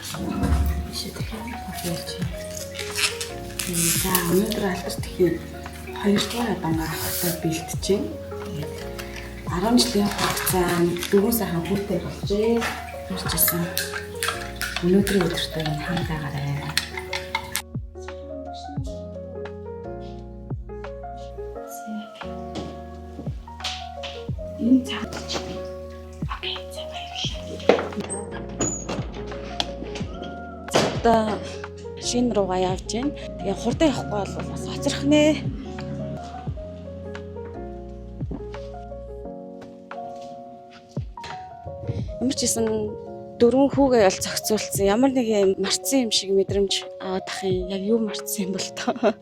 Ишээ дахиад хавьяалж. За өнөөдөр алдартай 2 дугаар адангаа авахтай бэлтэж байна. Тэгээд 10 жилийн хугацаанд 4 сайхан хүүтэй болжээ. Ирчихсэн. Өнөөдрийн өдөртөө хангаагаарай. Энэ цаадч. Окей, за баярлалаа. За шинэ руугаа явж байна. Тэгээ хурдан явахгүй бол бас хоцрох нэ. Ямар ч гэсэн 4 хүүгээ бол зохицуулсан. Ямар нэг юм марцсан юм шиг мэдрэмж аваад ах юм. Яг юу марцсан юм бол тоо.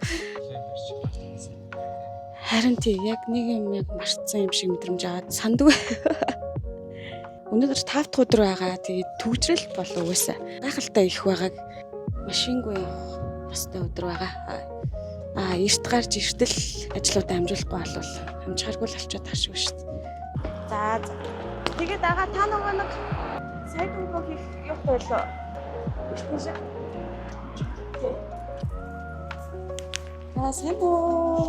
Харин тий яг нэг юм яг марцсан юм шиг мэдрэмж аваад сандгүй. Өнөөдөр 5 дахь өдөр байгаа. Тэгээд төгжрэл бол угаасаа гайхалтай их байгааг машингүй явах ёстой өдөр байгаа. Эрт гарч эртэл ажлуудаа амжуулахгүй болвол амжихааргүй л болчиход тах шиг шүү дээ. За. Тэгээд ага та нэг сайд үгүй хийх явах байлоо. Эртний шиг. За сайн боо.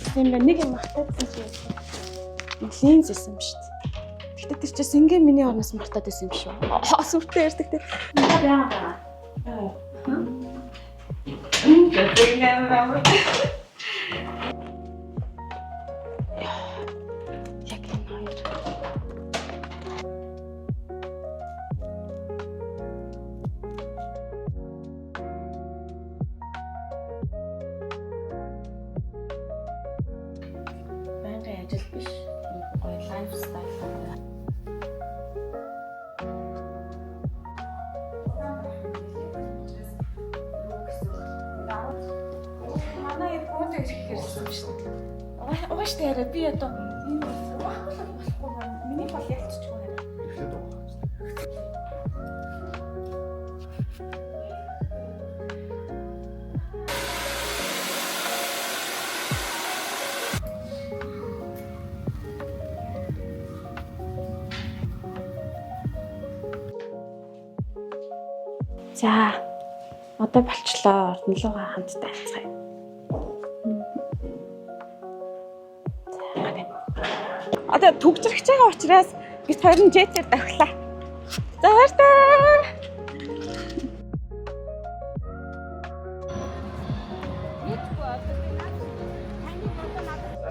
Тийм нэг юм мартаадсан чи. Линз байсан юм шүү дээ. Гэтэ тэр чинь сэнгээ миний орноос мартаад байсан юм шүү. Сүртэй ярьдаг те. Яагаад? Яг энэ хоёр. Байнгын ажил биш. Гоё лайфстайл байна. Манай яг гоотой хэрсэн юм шүү дээ. Угааштай яриа би одоо энэ болохгүй байна. Миний бол ялцчихгүй байна. Эхлээд байгаа. За одоо болчлоо. Орнолгоо хамтдаа алцгаая. Одоо төгжрөх байгаа учраас бид хоёр нь жетээр давхлаа. За баярлалаа.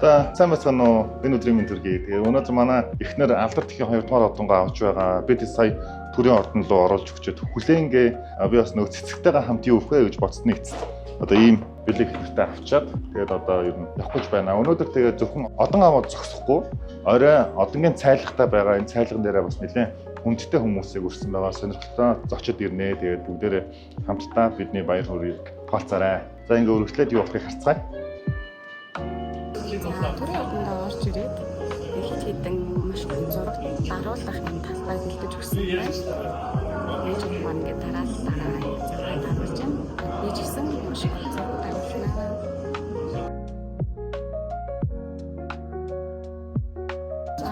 За сайн байна уу? Энэ өдрийн мэнд төргий. Тэгээ өнөөдөр манай эхнэр алдарт ихийн 2 дугаар одонгоо авч байгаа. Бид сая төрийн ордон руу оруулж өгчөөд хүлээнгээ би бас нөгөө цэцэгтэйгээ хамт юу өгөх вэ гэж бодсны эцэст одоо ийм бэлэг хэрэгтэй авчаад тэгээд одоо ер нь явах гэж байна. Өнөөдөр тэгээд зөвхөн одон аваад зогсохгүй орой одонгийн цайлгатай байгаа энэ цайлган дээрээ бас нэлээд хүндтэй хүмүүсийг өрсөн байгаа. Сонирхолтой зочид ирнэ. Тэгээд бүгдээрээ хамтдаа бидний баяр хөөргийг тоолцаарай. За ингээ өргөжлээд юу болохыг харцгаая. Төрийн ордонд орж ирээд хэд хэдэн маш их зураг даруулах юм талбай бэлдэж өгсөн байна. Ээж маань ингээд дараа дараалж байна. Ээж гисэн маш их зураг даруулна.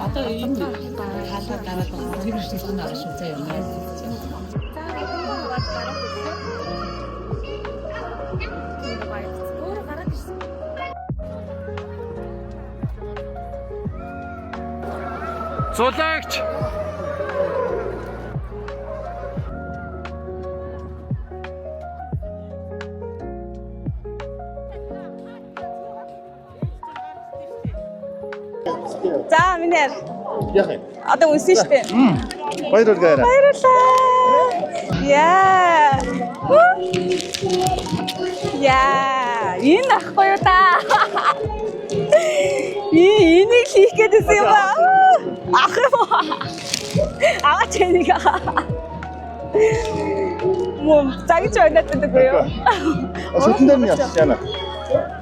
Одоо энэ хаалга дараад тэр үеийн арга шүү заа юм. Зулагч. За минь Яах юм? одоо үнсэн шүү дээ. Баярлалаа. Баярлалаа. Яа. Яа, энэ ахгүй юу та? Энийг хийх гэсэн юм ба. Ах юм. Аваач энийг. Мөн цагч байгаад байдаг юу? Шүтэн дээр нь явж яана.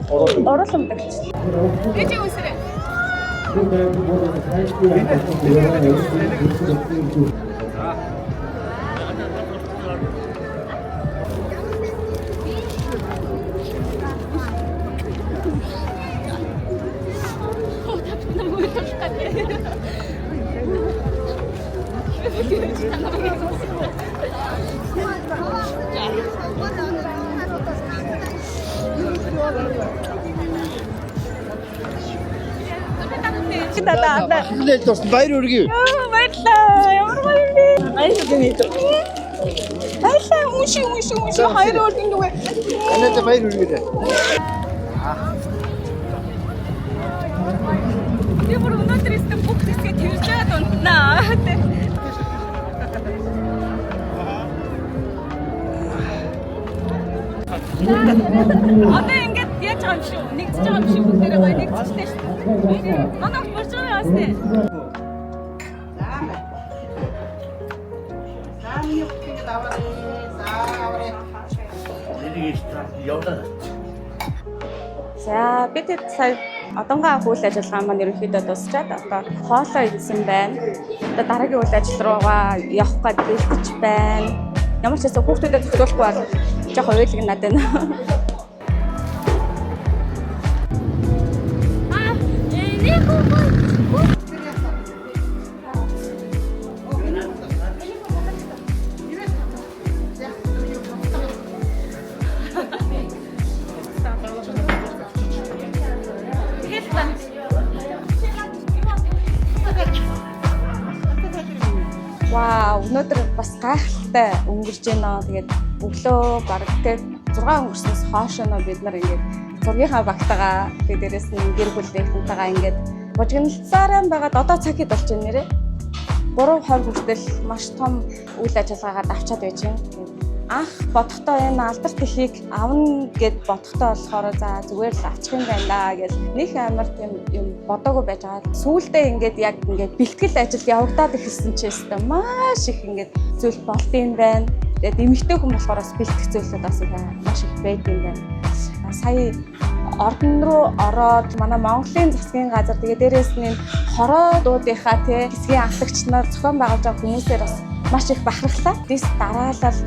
Орууламдаг. Гэж үсрээ. Хилээд тусна баяр хүргэе. Баярлаа. Ямар баярлаа. Баярлаа. Унши хоёр өргөн нүгэ. Анаа баяр хүргэе. Би бүр өнөөдөр эсвэл бүх хэсгээ тэрж чад унтнаа. Одоо ингээд яаж байгаа юм шүү. Нэгдэж байгаа юм шүү. Бүгдээрээ гоё нэгдэжтэй шүү. Манай борж байгаа юм аа. За бид сая одонгоо үйл ажиллагаа маань ерөнхийдөө дуусчаад одоо хоолоо идсэн байна. Одоо дараагийн үйл ажил руугаа явах гээд бэлтэж байна. Ямар ч гэсэн хүүхдүүдэд зөвлөхгүй бол жоохон уйлгнаад байна. Вау, өнөөдөр бас гайхалтай өнгөрж байна. Тэгээд өглөө бараг тэг 6 өнгөрснөөс хойш бид нар ингээд зургийнхаа багтагаа тэгээд дээрэс нь гэр бүлийнхэнтэйгээ ингээд бужигналцаараа байгаад одоо цаг хэд болж байна нэрээ 3-20 хүртэл маш том үйл ажиллагаагаар давчаад байж байна. Анх бодохдоо энэ алдарт ихийг авна гэд бодохдоо болохоор за зүгээр л авчих юм байна гэж нэг амар тийм юм бодоогүй байж байгаа. Сүүлдээ ингээд яг ингээд бэлтгэл ажил явагдаад ирсэн ч гэсэн маш их ингээд зүйл болд юм байна. Тэгээд эмэгтэй хүн болохоор бас бэлтгэх зүйлүүд бас маш их байд юм байна. Сая ордон руу ороод манай Монголын засгийн газар тэгээд дээрээс нь хороодуудынхаа тий хэсгийн ахлагч нар зохион байгуулж байгаа хүмүүсээр бас маш их бахархлаа. Дис дараалал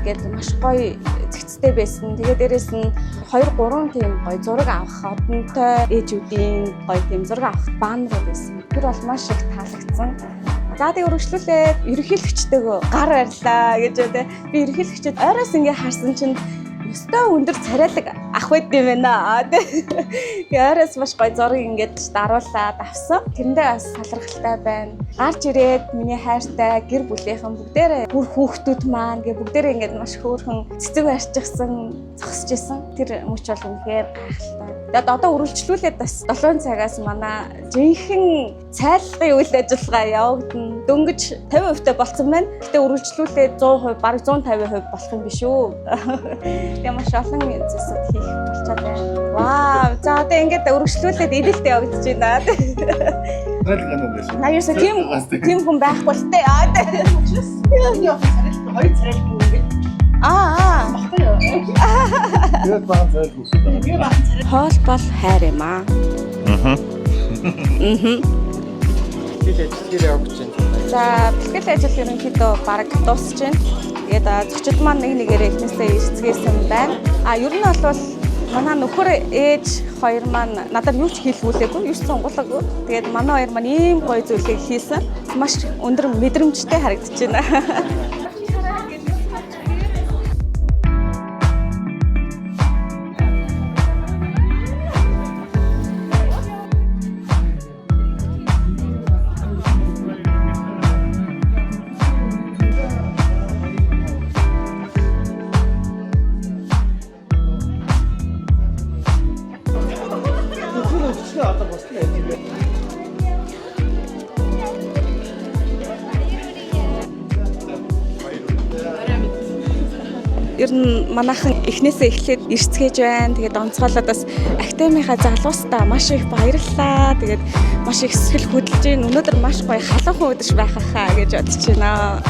гэдэг маш гоё зэгцтэй байсан. Тэгээд дээрээс нь 2-3 тийм гоё зураг авах одонтой ээжүүдийн гоё тийм зураг авах баннерууд байсан. Тэр бол маш их таалагдсан. За тэг өргөжлүүлээд ерөнхийлөгчтэйгөө гар барьлаа гэж үү. Би ерөнхийлөгчөд ойроос ингээ харсан чинь өстой өндөр царайлаг ах байд юм байна. Тэгээ ойроос маш гоё зураг ингээд даруулаад авсан. Тэрэндээ бас талархалтай байна. Гарч ирээд миний хайртай гэр бүлийнхэн бүгдээрээ бүр хүүхдүүд маань гээ бүгдээрээ ингээд маш хөөрхөн цэцэг барьчихсан, зогсож исэн. Тэр мөч бол үнэхээр гайхалтай. Тэгээд одоо үргэлжлүүлээд бас 7 цагаас манай жинхэнэ цайлгын үйл ажиллагаа явагдана. Дөнгөж 50% та болцсон байна. Гэтэ үргэлжлүүлээд 100%, бараг 150% болох юм биш үү? Тэгээ маш олон зүйлсүүд хийх болчиход байна. Вау! За одоо ингээд үргэлжлүүлээд идэлтэй явагдаж байна. Наяарса тийм хүн байхгүй л тээ. Хоёр царайлт бүгд. Тэгээд бахан царайлт бүгд. Хоол бол хайр юм аа. Тэгээд ажил явж байна. За бэлтгэл ажил ерөнхийдөө бараг дуусч байна. Тэгээд зочид маань нэгээрээ ихнээсээ ирцгээсэн байна. Ер нь бол манай нөхөр ээж хоёр маань надад юу ч хэлүүлээгүй, юу ч сонгуулаагүй. Тэгээд манай хоёр маань ийм гоё зүйлийг хийсэн. Маш өндөр мэдрэмжтэй харагдаж байна. Ер нь манайхан эхнээсээ эхлээд ирцгээж байна. Тэгээд онцгойлоод бас академийнхаа залуустаа маш их баярлалаа. Тэгээд маш их сэтгэл хөдлөж байна. Өнөөдөр маш гоё халуун өдөр байх хаа гэж бодож байна.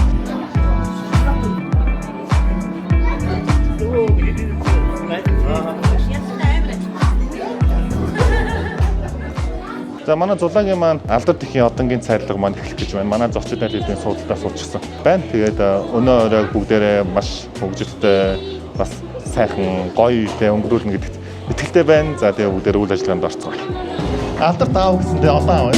За манай Зулаагийн маань алдарт ихийн одонгийн цайрлага маань эхлэх гэж байна. Манай зочид найзуудын суудалтаа суулчихсан байна. Тэгээд өнөө оройг бүгдээрээ маш хөгжилтэй бас сайхан гоё үедээ өнгөрүүлнэ гэдэгт итгэлтэй байна. За тэгээд бүгдээрээ үйл ажиллагаанд орцгоё. Алдарт аав гэсэндээ олон аав.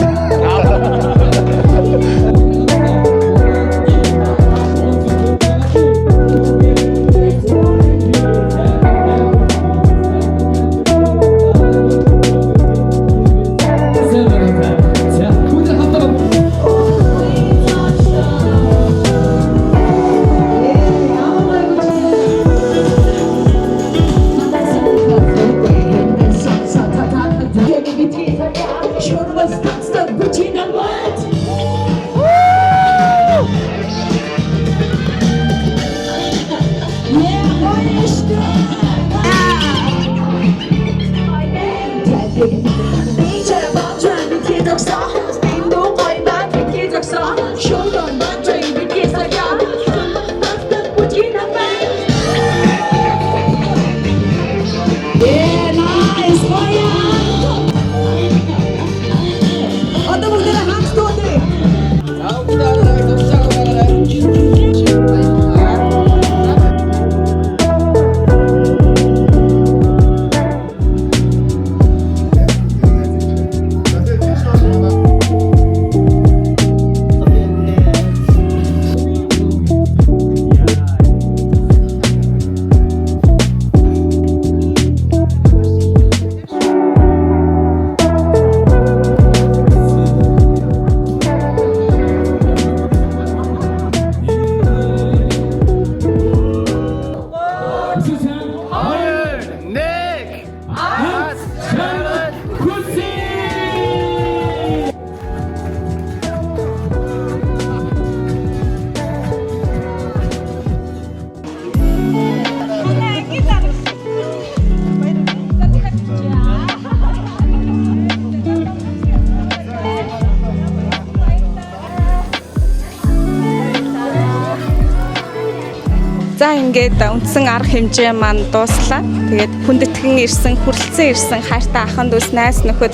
За ингээд үндсэн арга хэмжээ маань дууслаа. Тэгээд хүндэтгэн ирсэн, хүрэлцэн ирсэн хайртай ахын дүүс найз нөхөд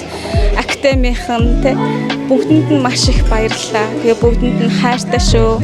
академийнхэн те бүгдэнд нь маш их баярлалаа. Тэгээд бүгдэнд нь хайртай шүү.